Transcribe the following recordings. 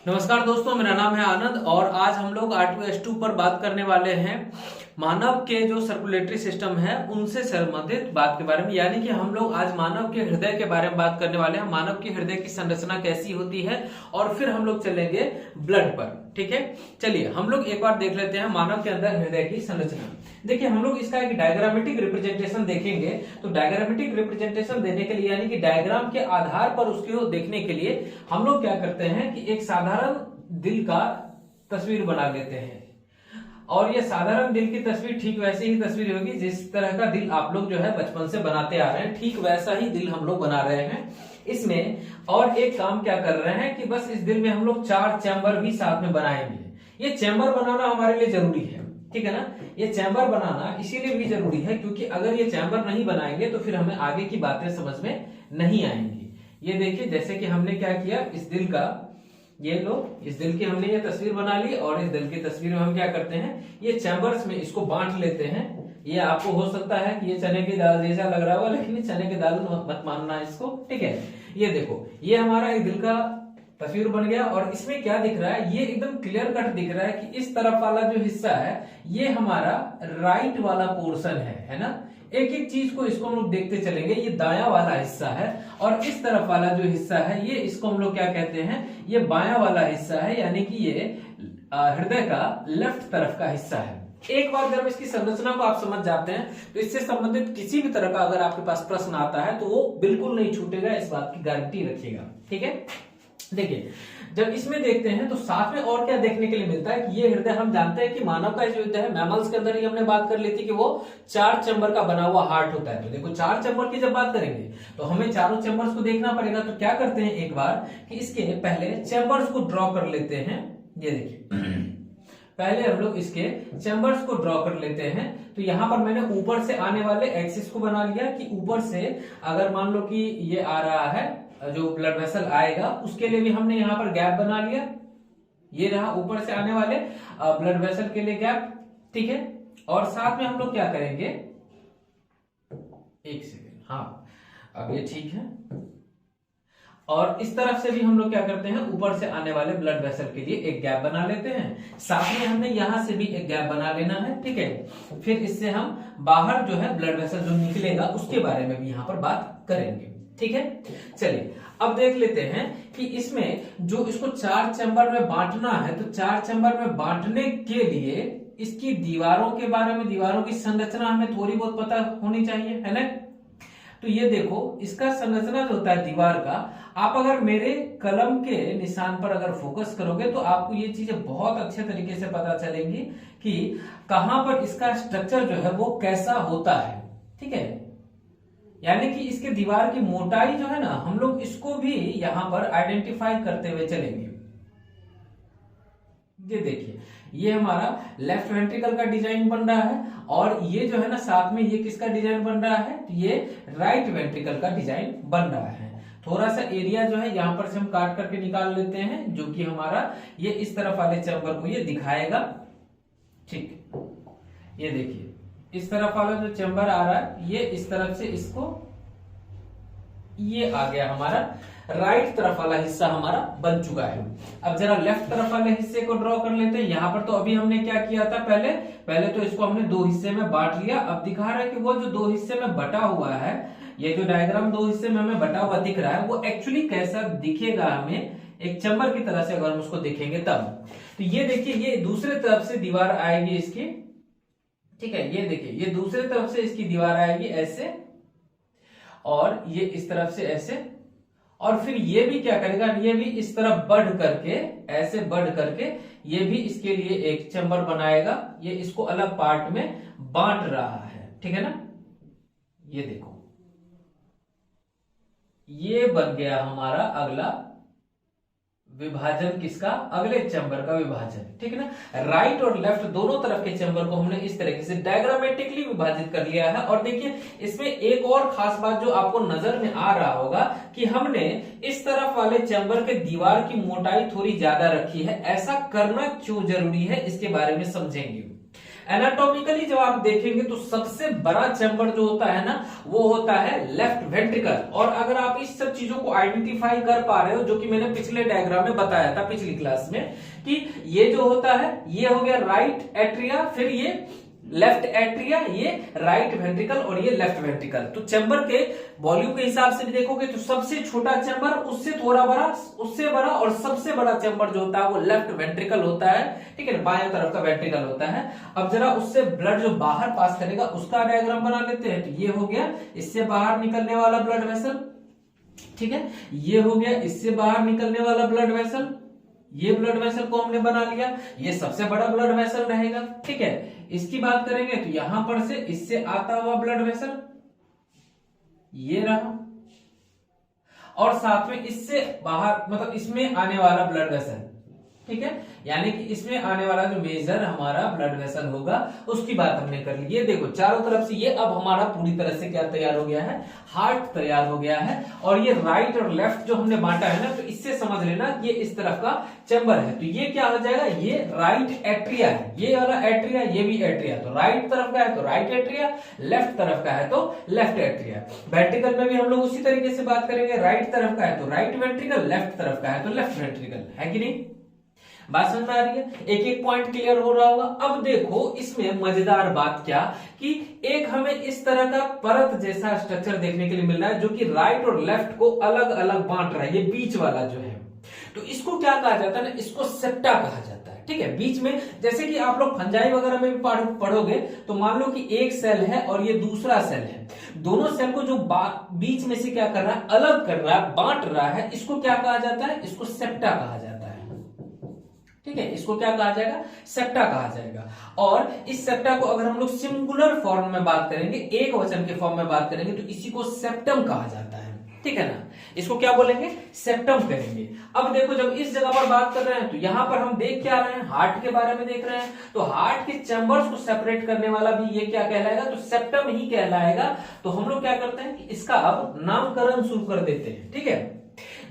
नमस्कार दोस्तों, मेरा नाम है आनंद और आज हम लोग R2S2 पर बात करने वाले हैं मानव के जो सर्कुलेटरी सिस्टम है उनसे संबंधित बात के बारे में। यानी कि हम लोग आज मानव के हृदय के बारे में बात करने वाले हैं। मानव के हृदय की संरचना कैसी होती है और फिर हम लोग चलेंगे ब्लड पर। ठीक है, चलिए हम लोग एक बार देख लेते हैं मानव के अंदर हृदय की संरचना। देखिए, हम लोग इसका एक डायग्रामेटिक रिप्रेजेंटेशन देखेंगे। तो डायग्रामेटिक रिप्रेजेंटेशन देने के लिए यानी कि डायग्राम के आधार पर उसको देखने के लिए हम लोग क्या करते हैं कि एक साधारण दिल का तस्वीर बना लेते हैं। और ये साधारण दिल की तस्वीर ठीक वैसी ही तस्वीर होगी जिस तरह का दिल आप लोग जो है बचपन से बनाते आ रहे हैं, ठीक वैसा ही दिल हम लोग बना रहे हैं इसमें। और एक काम क्या कर रहे हैं कि बस इस दिल में हम लोग 4 चैम्बर भी साथ में बनाएंगे। ये चैम्बर बनाना हमारे लिए जरूरी है, ठीक है ना। ये चैम्बर बनाना इसीलिए भी जरूरी है क्योंकि अगर ये चैम्बर नहीं बनाएंगे तो फिर हमें आगे की बातें समझ में नहीं आएंगी। ये देखिए, जैसे कि हमने क्या किया, इस दिल का ये लो, इस दिल की हमने ये तस्वीर बना ली और इस दिल की तस्वीर में हम क्या करते हैं, ये चैम्बर्स में इसको बांट लेते हैं। ये आपको हो सकता है कि ये चने की दाल जैसा लग रहा हो, लेकिन चने की दाल मत मानना इसको, ठीक है। ये देखो, ये हमारा एक दिल का तस्वीर बन गया और इसमें क्या दिख रहा है, ये एकदम क्लियर कट दिख रहा है कि इस तरफ वाला जो हिस्सा है ये हमारा राइट वाला पोर्शन है ना। एक एक चीज को इसको हम लोग देखते चलेंगे। ये दायां वाला हिस्सा है और इस तरफ वाला जो हिस्सा है ये इसको हम लोग क्या कहते हैं, ये बायां वाला हिस्सा है, यानी कि ये हृदय का लेफ्ट तरफ का हिस्सा है। एक बार जब इसकी संरचना को आप समझ जाते हैं तो इससे संबंधित किसी भी तरह का अगर आपके पास प्रश्न आता है तो वो बिल्कुल नहीं छूटेगा, इस बात की गारंटी रखिएगा, ठीक है। देखिए, जब इसमें देखते हैं तो साथ में और क्या देखने के लिए मिलता है कि ये हृदय, हम जानते हैं कि मानव का जो हृदय है, मैमल्स के अंदर ही हमने बात कर ली थी कि वो 4 चैम्बर का बना हुआ हार्ट होता है। तो देखो, 4 चैम्बर की जब बात करेंगे तो हमें चारों चैम्बर्स को देखना पड़ेगा। तो क्या करते हैं एक बार कि इसके पहले चैम्बर्स को ड्रॉ कर लेते हैं। ये देखिए, पहले हम लोग इसके चैम्बर्स को ड्रॉ कर लेते हैं। तो यहां पर मैंने ऊपर से आने वाले एक्सिस को बना लिया कि ऊपर से अगर मान लो कि ये आ रहा है, जो ब्लड वेसल आएगा उसके लिए भी हमने यहां पर गैप बना लिया। ये रहा ऊपर से आने वाले ब्लड वेसल के लिए गैप, ठीक है। और साथ में हम लोग क्या करेंगे, एक सेकेंड, हाँ अब ये ठीक है। और इस तरफ से भी हम लोग क्या करते हैं, ऊपर से आने वाले ब्लड वेसल के लिए एक गैप बना लेते हैं। साथ में हमने यहां से भी एक गैप बना लेना है, ठीक है। फिर इससे हम बाहर जो है ब्लड वेसल जो निकलेगा उसके बारे में भी यहां पर बात करेंगे, ठीक है। चलिए अब देख लेते हैं कि इसमें जो इसको 4 चैम्बर में बांटना है, तो 4 चैम्बर में बांटने के लिए इसकी दीवारों के बारे में, दीवारों की संरचना हमें थोड़ी बहुत पता होनी चाहिए, है ना। तो ये देखो, इसका संरचना जो होता है दीवार का, आप अगर मेरे कलम के निशान पर अगर फोकस करोगे तो आपको ये चीजें बहुत अच्छे तरीके से पता चलेंगी कि कहां पर इसका स्ट्रक्चर जो है वो कैसा होता है, ठीक है। यानी कि इसके दीवार की मोटाई जो है ना, हम लोग इसको भी यहां पर आइडेंटिफाई करते हुए चलेंगे। ये देखिए, ये हमारा लेफ्ट वेंट्रिकल का डिजाइन बन रहा है और ये जो है ना साथ में ये किसका डिजाइन बन रहा है, तो ये राइट वेंट्रिकल का डिजाइन बन रहा है। थोड़ा सा एरिया जो है यहां पर से हम काट करके निकाल लेते हैं, जो कि हमारा ये इस तरफ वाले चैम्बर को ये दिखाएगा, ठीक। ये देखिए, इस तरफ वाला जो चैम्बर आ रहा है ये इस तरफ से इसको, ये आ गया हमारा राइट तरफ वाला हिस्सा हमारा बन चुका है। अब जरा लेफ्ट तरफ वाले हिस्से को ड्रॉ कर लेते हैं। यहां पर तो अभी हमने क्या किया था, पहले तो इसको हमने 2 हिस्से में बांट लिया। अब दिखा रहा है कि वो जो 2 हिस्से में बटा हुआ है, ये जो डायग्राम 2 हिस्से में हमें बटा हुआ दिख रहा है, वो एक्चुअली कैसा दिखेगा हमें एक चैम्बर की तरह से अगर हम उसको देखेंगे तब। तो ये देखिए, ये दूसरे तरफ से दीवार आएगी इसकी, ठीक है। ये देखिए, ये दूसरे तरफ से इसकी दीवार आएगी ऐसे, और ये इस तरफ से ऐसे, और फिर ये भी क्या करेगा, ये भी इस तरफ बढ़ करके, ऐसे बढ़ करके ये भी इसके लिए एक चैम्बर बनाएगा। ये इसको अलग पार्ट में बांट रहा है, ठीक है ना। ये देखो, ये बन गया हमारा अगला विभाजन, किसका, अगले चैम्बर का विभाजन, ठीक है ना। राइट और लेफ्ट दोनों तरफ के चैम्बर को हमने इस तरीके से डायग्रामेटिकली विभाजित कर लिया है। और देखिए, इसमें एक और खास बात जो आपको नजर में आ रहा होगा कि हमने इस तरफ वाले चैम्बर के दीवार की मोटाई थोड़ी ज्यादा रखी है। ऐसा करना क्यों जरूरी है इसके बारे में समझेंगे। एनाटॉमिकली जब आप देखेंगे तो सबसे बड़ा चैम्बर जो होता है ना वो होता है लेफ्ट वेंट्रिकल। और अगर आप इस सब चीजों को आइडेंटिफाई कर पा रहे हो, जो कि मैंने पिछले डायग्राम में बताया था पिछली क्लास में, कि ये जो होता है ये हो गया राइट एट्रिया, फिर ये लेफ्ट एट्रिया, ये राइट वेंट्रिकल और ये लेफ्ट वेंट्रिकल। तो चैम्बर के वॉल्यूम के हिसाब से भी देखोगे तो सबसे छोटा चैम्बर, उससे थोड़ा बड़ा, उससे बड़ा और सबसे बड़ा चैम्बर जो होता है वो लेफ्ट वेंट्रिकल होता है, ठीक है ना, बाएं तरफ का वेंट्रिकल होता है। अब जरा उससे ब्लड जो बाहर पास करेगा उसका डायग्राम बना लेते हैं। तो ये हो गया इससे बाहर निकलने वाला ब्लड वेसल, ठीक है, ये हो गया इससे बाहर निकलने वाला ब्लड वेसल, ये ब्लड वेसल को हमने बना लिया, ये सबसे बड़ा ब्लड वेसल रहेगा, ठीक है। इसकी बात करेंगे तो यहां पर से इससे आता हुआ ब्लड वेसल ये रहा, और साथ में इससे बाहर मतलब इसमें आने वाला ब्लड वेसल, ठीक है, यानी कि इसमें आने वाला जो मेजर हमारा ब्लड वेसल होगा उसकी बात हमने कर ली। ये देखो चारों तरफ से ये अब हमारा पूरी तरह से क्या तैयार हो गया है, हार्ट तैयार हो गया है। और ये राइट और लेफ्ट जो हमने बांटा है ना, तो इससे समझ लेना ये इस तरफ का चैम्बर है। तो ये क्या हो जाएगा, ये राइट एट्रिया है, ये वाला एट्रिया, ये भी एट्रिया। तो राइट तरफ का है तो राइट एट्रिया, लेफ्ट तरफ का है तो लेफ्ट एट्रिया। वेंट्रिकल में भी हम लोग उसी तरीके से बात करेंगे, राइट तरफ का है तो राइट वेंट्रिकल, लेफ्ट तरफ का है तो लेफ्ट वेंट्रिकल, है कि नहीं। बात समझ में आ रही है, एक एक पॉइंट क्लियर हो रहा होगा। अब देखो इसमें मजेदार बात क्या, कि एक हमें इस तरह का परत जैसा स्ट्रक्चर देखने के लिए मिल रहा है जो कि राइट और लेफ्ट को अलग अलग बांट रहा है, ये बीच वाला जो है। तो इसको क्या कहा जाता है ना, इसको सेप्टा कहा जाता है, ठीक है। बीच में जैसे कि आप लोग फंजाई वगैरह में भी पढ़ोगे तो मान लो कि एक सेल है और ये दूसरा सेल है, दोनों सेल को जो बीच में से क्या कर रहा है, अलग कर रहा है, बांट रहा है, इसको क्या कहा जाता है, इसको सेप्टा कहा जाता है, ठीक है। इसको क्या कहा जाएगा, सेप्टा कहा जाएगा। और इस सेप्टा को अगर हम लोग सिंगुलर फॉर्म में बात करेंगे, एक वचन के फॉर्म में बात करेंगे, तो इसी को सेप्टम कहा जाता है, ठीक है ना। इसको क्या बोलेंगे, सेप्टम करेंगे। अब देखो जब इस जगह पर बात कर रहे हैं तो यहां पर हम देख क्या रहे हैं, हार्ट के बारे में देख रहे हैं। तो हार्ट के चैम्बर्स को सेपरेट करने वाला भी ये क्या कहलाएगा, तो सेप्टम ही कहलाएगा। तो हम लोग क्या करते हैं कि इसका अब नामकरण शुरू कर देते हैं, ठीक है।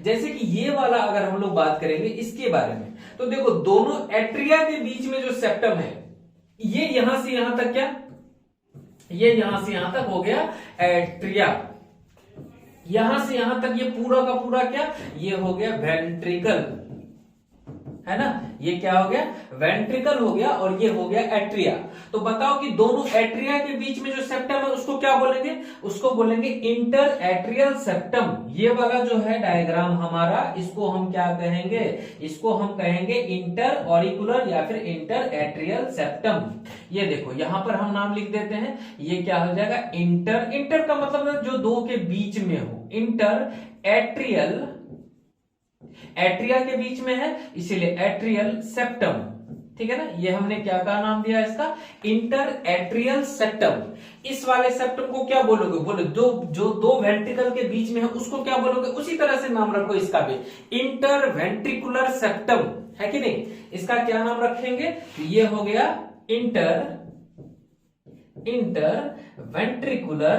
जैसे कि ये वाला अगर हम लोग बात करेंगे इसके बारे में, तो देखो दोनों एट्रिया के बीच में जो सेप्टम है, ये यहां से यहां तक क्या, ये यहां से यहां तक हो गया एट्रिया, यहां से यहां तक ये पूरा का पूरा क्या, ये हो गया वेंट्रिकल, है ना। ये क्या हो गया, वेंट्रिकल हो गया, और ये हो गया एट्रिया। तो बताओ कि दोनों एट्रिया के बीच में जो सेप्टम है उसको क्या बोलेंगे, उसको बोलेंगे इंटर एट्रियल सेप्टम। ये वाला जो है डायग्राम हमारा, इसको हम क्या कहेंगे, इसको हम कहेंगे इंटर ऑरिकुलर या फिर इंटर एट्रियल सेप्टम। ये देखो यहां पर हम नाम लिख देते हैं, ये क्या हो जाएगा, इंटर, इंटर का मतलब जो दो के बीच में हो, इंटर एट्रियल, एट्रिया के बीच में है इसीलिए एट्रियल सेप्टम, ठीक है ना। ये हमने क्या का नाम दिया इसका, इंटर एट्रियल सेप्टम। इस वाले सेप्टम को क्या बोलोगे, बोलो जो दो वेंट्रिकल के बीच में है उसको क्या बोलोगे, उसी तरह से नाम रखो इसका भी, इंटर वेंट्रिकुलर सेप्टम, है कि नहीं। इसका क्या नाम रखेंगे, ये हो गया इंटर वेंट्रिकुलर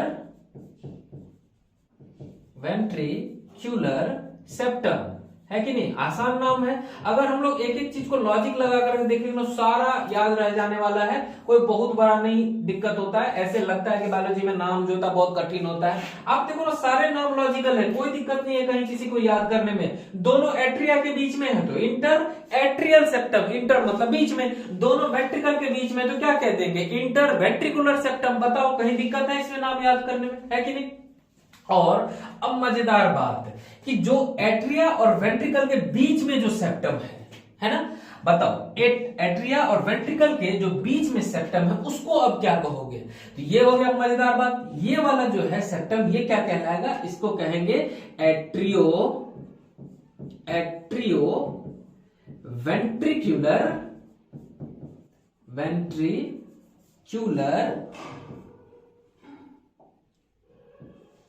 सेप्टम, है कि नहीं। आसान नाम है। अगर हम लोग एक एक चीज को लॉजिक लगा कर देखेंगे तो सारा याद रह जाने वाला है, कोई बहुत बड़ा नहीं दिक्कत होता है। ऐसे लगता है कि बायोलॉजी में नाम जो होता है बहुत कठिन होता है, आप देखो ना सारे नाम लॉजिकल है, कोई दिक्कत नहीं है कहीं किसी को याद करने में। दोनों एट्रिया के बीच में है तो इंटर एट्रियल सेप्टम, इंटर मतलब बीच में, दोनों वेंट्रिकल के बीच में तो क्या कह देंगे, इंटर वेंट्रिकुलर सेप्टम। बताओ कहीं दिक्कत है इसमें नाम याद करने में, है कि नहीं। और अब मजेदार बात कि जो एट्रिया और वेंट्रिकल के बीच में जो सेप्टम है ना, बताओ एट्रिया और वेंट्रिकल के जो बीच में सेप्टम है उसको अब क्या कहोगे। तो ये हो गया मजेदार बात, ये वाला जो है सेप्टम ये क्या कहलाएगा, इसको कहेंगे एट्रियो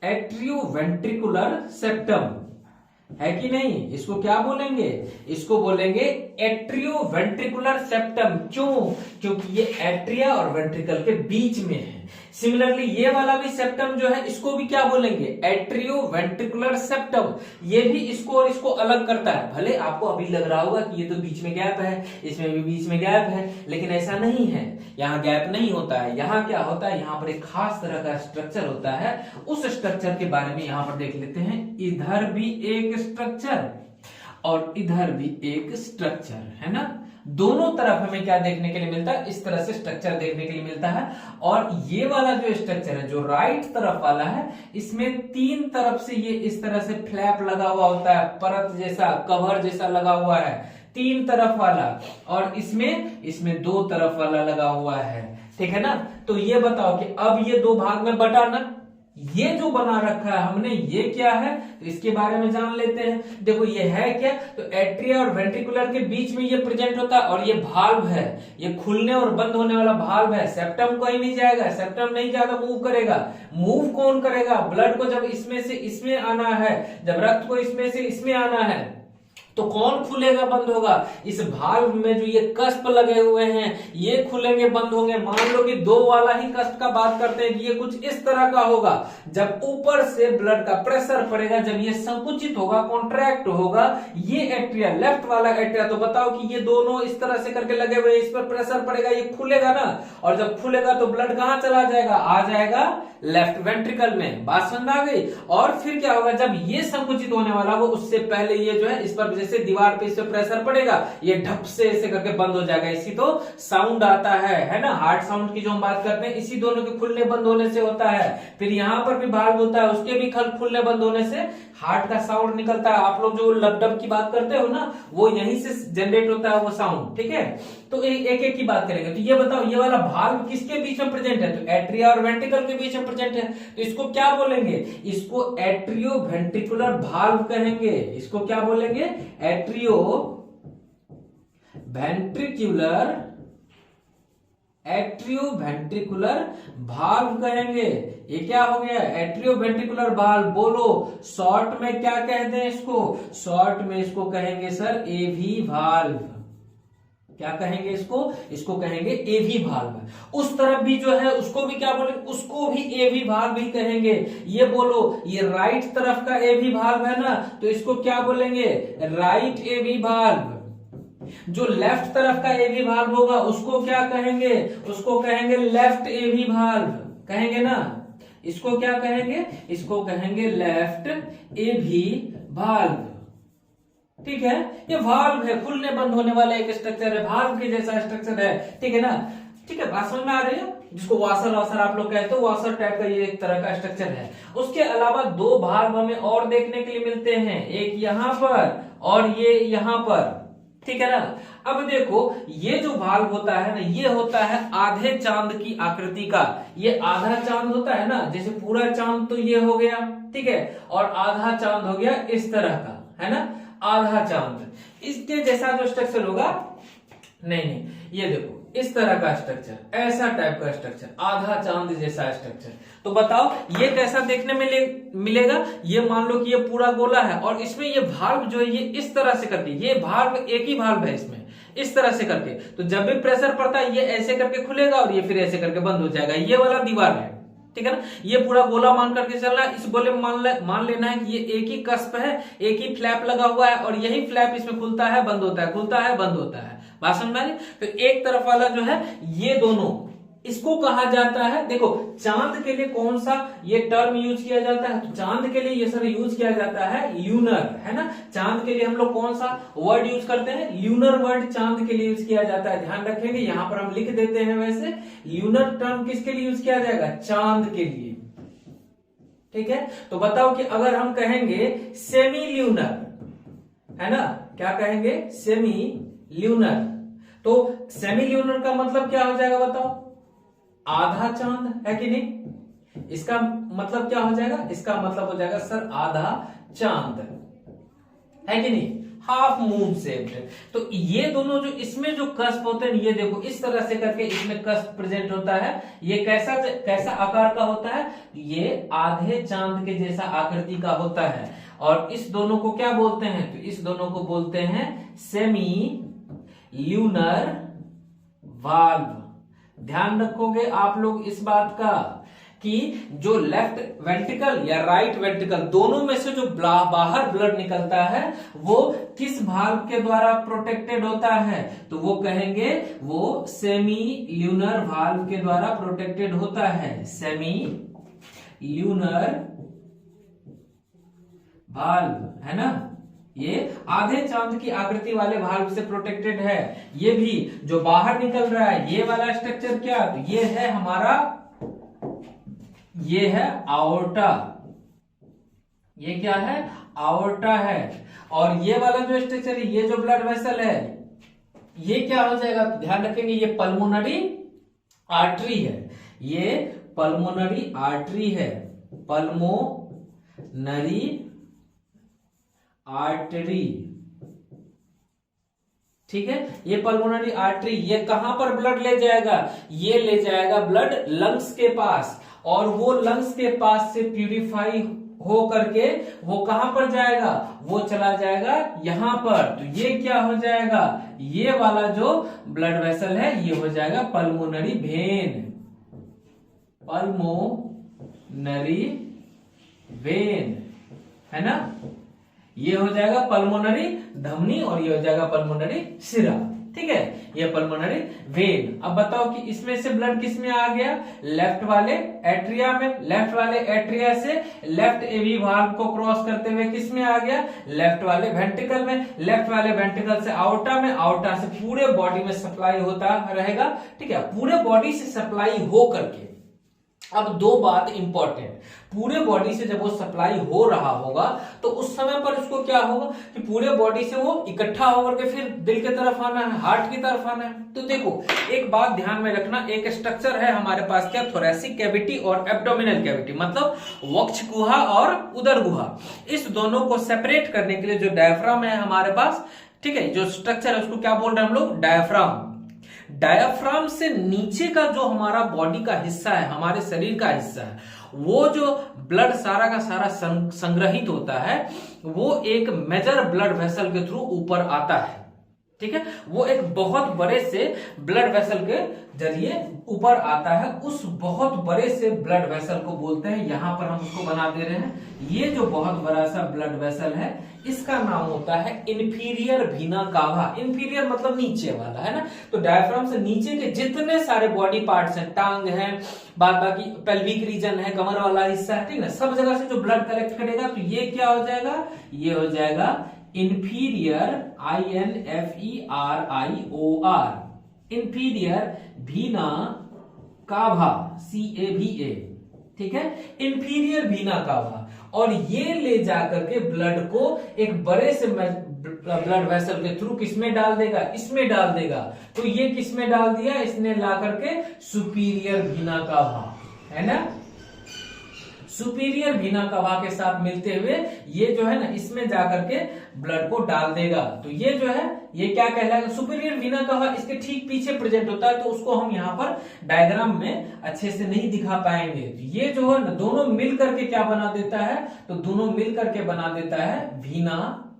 एट्रियोवेंट्रिकुलर सेप्टम, है कि नहीं। इसको क्या बोलेंगे, इसको बोलेंगे एट्रियोवेंट्रिकुलर सेप्टम। क्यों, क्योंकि ये एट्रिया और वेंट्रिकल के बीच में है। हैं। सिमिलरली ये वाला भी सेप्टम जो है इसको भी क्या बोलेंगे, एट्रियोवेंट्रिकुलर सेप्टम। ये भी इसको और इसको अलग करता है। भले आपको अभी लग रहा होगा कि ये तो बीच में गैप है, इसमें भी बीच में गैप है, लेकिन ऐसा नहीं है, यहाँ गैप नहीं होता है। यहाँ क्या होता है, यहाँ पर एक खास तरह का स्ट्रक्चर होता है। उस स्ट्रक्चर के बारे में यहाँ पर देख लेते हैं। इधर भी एक स्ट्रक्चर और इधर भी एक स्ट्रक्चर है ना। दोनों तरफ हमें क्या देखने के लिए मिलता है, इस तरह से स्ट्रक्चर देखने के लिए मिलता है। और ये वाला जो स्ट्रक्चर है, जो राइट तरफ वाला है, इसमें तीन तरफ से ये इस तरह से फ्लैप लगा हुआ होता है, परत जैसा, कवर जैसा लगा हुआ है, तीन तरफ वाला। और इसमें दो तरफ वाला लगा हुआ है, ठीक है ना। तो ये बताओ कि अब ये दो भाग में बटा ना, ये जो बना रखा है हमने, ये क्या है, तो इसके बारे में जान लेते हैं। देखो ये है क्या, तो एट्रिया और वेंट्रिकुलर के बीच में ये प्रेजेंट होता है, और ये भाल्व है, ये खुलने और बंद होने वाला भाल्व है। सेप्टम कहीं नहीं जाएगा, सेप्टम नहीं ज्यादा मूव करेगा। मूव कौन करेगा, ब्लड को जब इसमें से इसमें आना है, जब रक्त को इसमें से इसमें आना है, तो कौन खुलेगा बंद होगा, इस भाल्व में जो ये कस्प लगे हुए हैं ये खुलेंगे बंद होंगे। मान लो कि दो वाला ही कस्प का बात करते हैं कि ये कुछ इस तरह का होगा। जब ऊपर से ब्लड का प्रेशर पड़ेगा, जब ये संकुचित होगा, कॉन्ट्रैक्ट होगा, ये एट्रिया, लेफ्ट वाला एट्रिया, तो बताओ कि ये दोनों इस तरह से करके लगे हुए, इस पर प्रेशर पड़ेगा, ये खुलेगा ना। और जब खुलेगा तो ब्लड कहां चला जाएगा, आ जाएगा लेफ्ट वेंट्रिकल में। बात समझ आ गई। और फिर क्या होगा, जब ये संकुचित होने वाला वो, उससे पहले ये जो है इस पर जैसे दीवार पे इस पर प्रेशर पड़ेगा, ये ढप से ऐसे करके बंद हो जाएगा। इसी तो साउंड आता है ना, हार्ट साउंड की जो हम बात करते हैं, इसी दोनों के खुलने बंद होने से होता है। फिर यहाँ पर भी भाल्व होता है, उसके भी खुलने बंद होने से हार्ट का साउंड निकलता है। आप लोग जो लबडब की बात करते हो ना, वो यहीं से जनरेट होता है वो साउंड, ठीक है। तो एक एक की बात करेंगे। तो ये बताओ, ये वाला भाल्व किसके बीच में प्रेजेंट है, तो एट्रिया और वेंट्रिकल के बीच में प्रेजेंट है। तो इसको क्या बोलेंगे, इसको एट्रियो वेंट्रिकुलर भाल्व कहेंगे। इसको क्या बोलेंगे, एट्रियो वेंट्रिकुलर भाल्व कहेंगे। ये क्या हो गया, एट्रियो वेंट्रिकुलर भाल्व। बोलो शॉर्ट में क्या कहते हैं इसको, शॉर्ट में इसको कहेंगे सर एवी भाल्व। क्या कहेंगे इसको कहेंगे एवी भाल्व। उस तरफ भी जो है उसको भी क्या बोलेंगे, उसको भी एवी भाल्व ही कहेंगे। ये बोलो, ये राइट तरफ का एवी भाल्व है ना, तो इसको क्या बोलेंगे, राइट एवी भाल्व। जो लेफ्ट तरफ का एवी भाल्व होगा उसको क्या कहेंगे, उसको कहेंगे लेफ्ट एवी भाल्व, कहेंगे ना। इसको क्या कहेंगे, इसको कहेंगे लेफ्ट एवी भाल्व, ठीक है। ये भाल्व है, खुलने बंद होने वाला एक स्ट्रक्चर है, भाल्व के जैसा स्ट्रक्चर है, ठीक है ना। ठीक है, बात समझ में आ रही है। जिसको वासर आप लोग कहते हो, वासर टाइप का ये एक तरह का स्ट्रक्चर है। उसके अलावा दो भाल्व हमें और देखने के लिए मिलते हैं, एक यहाँ पर और ये यहाँ पर, ठीक है ना। अब देखो, ये जो भाल्व होता है ना, ये होता है आधे चांद की आकृति का। ये आधा चांद होता है ना, जैसे पूरा चांद तो ये हो गया, ठीक है, और आधा चांद हो गया इस तरह का, है ना, आधा चांद। इसके जैसा जो स्ट्रक्चर होगा, नहीं, ये देखो इस तरह का स्ट्रक्चर, ऐसा टाइप का स्ट्रक्चर, आधा चांद जैसा स्ट्रक्चर। तो बताओ ये कैसा देखने में मिलेगा। ये मान लो कि ये पूरा गोला है और इसमें ये भाल्व जो है ये इस तरह से करके, ये भाल्व एक ही भाल्व है इसमें, इस तरह से करके, तो जब भी प्रेशर पड़ता है ये ऐसे करके खुलेगा और ये फिर ऐसे करके बंद हो जाएगा। ये वाला दीवार है, ठीक है ना। ये पूरा गोला मान करके चलना है। इस गोले में मान लेना है कि ये एक ही कस्प है, एक ही फ्लैप लगा हुआ है और यही फ्लैप इसमें खुलता है बंद होता है, खुलता है बंद होता है। बात समझ में आ रही। तो एक तरफ वाला जो है ये दोनों, इसको कहा जाता है, देखो चांद के लिए कौन सा ये टर्म यूज किया जाता है, तो चांद के लिए ये सर यूज किया जाता है ल्यूनर, है ना। चांद के लिए हम लोग कौन सा वर्ड यूज करते हैं, ल्यूनर वर्ड चांद के लिए यूज किया जाता है। ध्यान रखेंगे, यहां पर हम लिख देते हैं। वैसे ल्यूनर टर्म किसके लिए यूज किया जाएगा, चांद के लिए, ठीक है। तो बताओ कि अगर हम कहेंगे सेमी ल्यूनर, है ना, क्या कहेंगे, सेमी ल्यूनर, तो सेमी ल्यूनर का मतलब क्या हो जाएगा बताओ, आधा चांद, है कि नहीं। इसका मतलब क्या हो जाएगा, इसका मतलब हो जाएगा सर आधा चांद, है कि नहीं, हाफ मून शेप्ड। तो ये दोनों जो इसमें जो कस्प होते हैं, ये देखो इस तरह से करके इसमें कस्प प्रेजेंट होता है। ये कैसा आकार का होता है, ये आधे चांद के जैसा आकृति का होता है। और इस दोनों को क्या बोलते हैं, तो इस दोनों को बोलते हैं सेमी ल्यूनर वाल्व। ध्यान रखोगे आप लोग इस बात का कि जो लेफ्ट वेंट्रिकल या राइट वेंट्रिकल दोनों में से जो बाहर ब्लड निकलता है वो किस भाल्व के द्वारा प्रोटेक्टेड होता है, तो वो कहेंगे वो सेमी ल्यूनर भाल्व के द्वारा प्रोटेक्टेड होता है। सेमी ल्यूनर भाल्व है ना, ये आधे चांद की आकृति वाले भाल्व से प्रोटेक्टेड है। ये भी जो बाहर निकल रहा है ये वाला स्ट्रक्चर क्या, तो ये है हमारा, ये है आओर्टा, ये क्या है आओर्टा है। और ये वाला जो स्ट्रक्चर है, ये जो ब्लड वेसल है, ये क्या हो जाएगा, तो ध्यान रखेंगे ये पल्मोनरी आर्टरी है, ये पल्मोनरी आर्टरी है, पल्मोनरी आर्टरी, ठीक है। ये पल्मोनरी आर्टरी ये कहां पर ब्लड ले जाएगा, ये ले जाएगा ब्लड लंग्स के पास, और वो लंग्स के पास से प्यूरिफाई हो करके वो कहां पर जाएगा, वो चला जाएगा यहां पर। तो ये क्या हो जाएगा, ये वाला जो ब्लड वेसल है ये हो जाएगा पल्मोनरी वेन, पल्मोनरी वेन है ना, ये हो जाएगा पल्मोनरी धमनी और ये हो जाएगा पल्मोनरी सिरा, ठीक है, ये पल्मोनरी वेन। अब बताओ कि इसमें से ब्लड किस में आ गया, लेफ्ट वाले एट्रिया में, लेफ्ट वाले एट्रिया से लेफ्ट एवी वाल्व को क्रॉस करते हुए किस में आ गया, लेफ्ट वाले वेंट्रिकल में, लेफ्ट वाले वेंट्रिकल से आउटा में, आउटा से पूरे बॉडी में सप्लाई होता रहेगा, ठीक है, पूरे बॉडी से सप्लाई हो करके। अब दो बात इंपॉर्टेंट, पूरे बॉडी से जब वो सप्लाई हो रहा होगा तो उस समय पर उसको क्या होगा कि पूरे बॉडी से वो इकट्ठा होकर के फिर दिल की तरफ आना है, हार्ट की तरफ आना है। तो देखो एक बात ध्यान में रखना, एक स्ट्रक्चर है हमारे पास क्या, थोरेसिक कैविटी और एब्डोमिनल कैविटी, मतलब वक्ष गुहा और उदर गुहा, इस दोनों को सेपरेट करने के लिए जो डायफ्राम है हमारे पास, ठीक है, जो स्ट्रक्चर है उसको क्या बोल रहे हैं हम लोग, डायफ्राम। डायफ्राम से नीचे का जो हमारा बॉडी का हिस्सा है, हमारे शरीर का हिस्सा है, वो जो ब्लड सारा का सारा संग्रहित होता है वो एक मेजर ब्लड वेसल के थ्रू ऊपर आता है, ठीक है, वो एक बहुत बड़े से ब्लड वेसल के जरिए ऊपर आता है। उस बहुत बड़े से ब्लड वेसल को बोलते हैं, यहां पर हम उसको बना दे रहे हैं, ये जो बहुत बड़ा सा ब्लड वेसल है इसका नाम होता है इंफीरियर वीना कावा। इंफीरियर मतलब नीचे वाला है ना, तो डायफ्राम से नीचे के जितने सारे बॉडी पार्ट्स हैं, टांग है, बाद बाकी पेल्विक रीजन है, कमर वाला हिस्सा है, ठीक है, सब जगह से जो ब्लड कलेक्ट करेगा तो ये क्या हो जाएगा, ये हो जाएगा इंफीरियर, INFERIOR, इंफीरियर वीना कावा, CAVA, ठीक है, इंफीरियर वीना कावा। और ये ले जाकर के ब्लड को एक बड़े से ब्लड वेसल के थ्रू किसमें डाल देगा, इसमें डाल देगा। तो ये किसमें डाल दिया, इसने ला करके सुपीरियर वीना कावा, है ना, सुपीरियर वीना कावा के साथ मिलते हुए ये जो है ना इसमें जाकर के ब्लड को डाल देगा। तो ये जो है ये क्या कहलाएगा, सुपीरियर वीना कावा इसके ठीक पीछे प्रेजेंट होता है, तो उसको हम यहाँ पर डायग्राम में अच्छे से नहीं दिखा पाएंगे। तो ये जो है ना दोनों मिल करके क्या बना देता है, तो दोनों मिल करके बना देता है वीना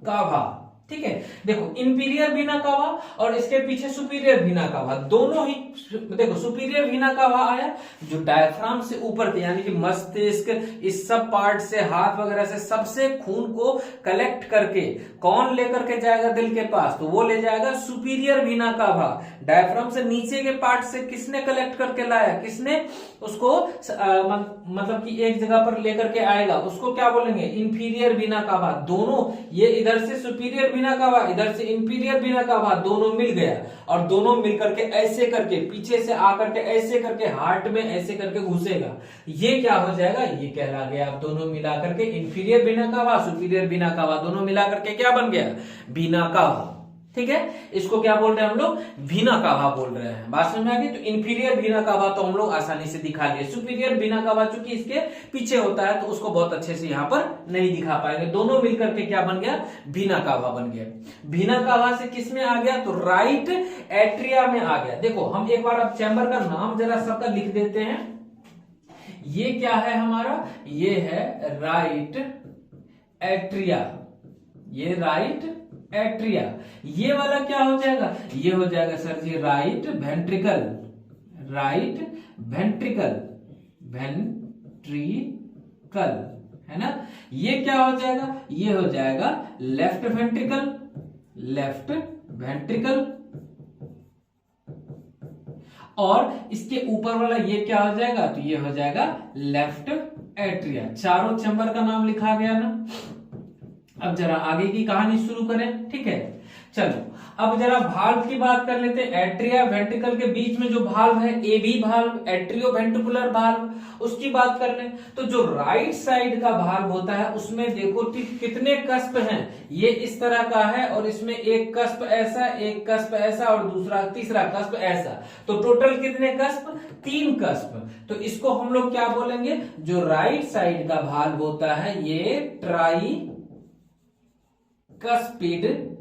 कावा, ठीक है। देखो इंफीरियर वीना कावा और इसके पीछे सुपीरियर वीना कावा, दोनों ही देखो सुपीरियर वीना कावा आया जो डायफ्राम से ऊपर के यानी कि मस्तिष्क, इस सब पार्ट से, हाथ वगैरह से सबसे खून को कलेक्ट करके कौन लेकर के जाएगा दिल के पास, तो वो ले जाएगा सुपीरियर वीना कावा। डायफ्राम से नीचे के पार्ट से किसने कलेक्ट करके लाया, किसने उसको मतलब कि एक जगह पर लेकर के आएगा, उसको क्या बोलेंगे, इंफीरियर वीना कावा। दोनों ये इधर से सुपीरियर वीना कावा, इधर से इंफीरियर वीना कावा, दोनों मिल गया और दोनों मिल करके ऐसे करके पीछे से आकर के ऐसे करके हार्ट में ऐसे करके घुसेगा, ये क्या हो जाएगा, ये कहला गया। अब दोनों मिला करके इंफीरियर वीना कावा, सुपीरियर वीना कावा, दोनों मिला करके क्या बन गया, वीना कावा, ठीक है। इसको क्या बोल रहे हैं हम लोग, वीना कावा बोल रहे हैं। बात समझ में आ गई। तो इंफीरियर वीना कावा तो हम लोग आसानी से दिखा लिए, सुपीरियर वीना कावा चूंकि इसके पीछे होता है तो उसको बहुत अच्छे से यहाँ पर नहीं दिखा पाएंगे। दोनों मिलकर के क्या बन गया, वीना कावा बन गया। वीना कावा से किस में आ गया, तो राइट एट्रिया में आ गया। देखो हम एक बार अब चैम्बर का नाम जरा सबका लिख देते हैं। ये क्या है हमारा, ये है राइट एट्रिया, ये राइट एट्रिया। ये वाला क्या हो जाएगा, ये हो जाएगा sir ji right ventricle, right ventricle, ventricle है ना। ये क्या हो जाएगा, ये हो जाएगा लेफ्ट वेंट्रिकल, लेफ्ट वेंट्रिकल। और इसके ऊपर वाला ये क्या हो जाएगा, तो ये हो जाएगा लेफ्ट एट्रिया। चारों चैम्बर का नाम लिखा गया ना। अब जरा आगे की कहानी शुरू करें, ठीक है। चलो अब जरा भाल्व की बात कर लेते हैं। एट्रिया वेंट्रिकल के बीच में जो भाल्व है, AV valve, atrio ventricular valve, उसकी बात कर लें तो जो राइट साइड का भाल्व होता है उसमें देखो कितने कस्प हैं। ये इस तरह का है और इसमें एक कस्प ऐसा, एक कस्प ऐसा और दूसरा तीसरा कस्प ऐसा, तो टोटल कितने कस्प, 3 कस्प। तो इसको हम लोग क्या बोलेंगे, जो राइट साइड का भाल्व होता है ये ट्राई कस्पिड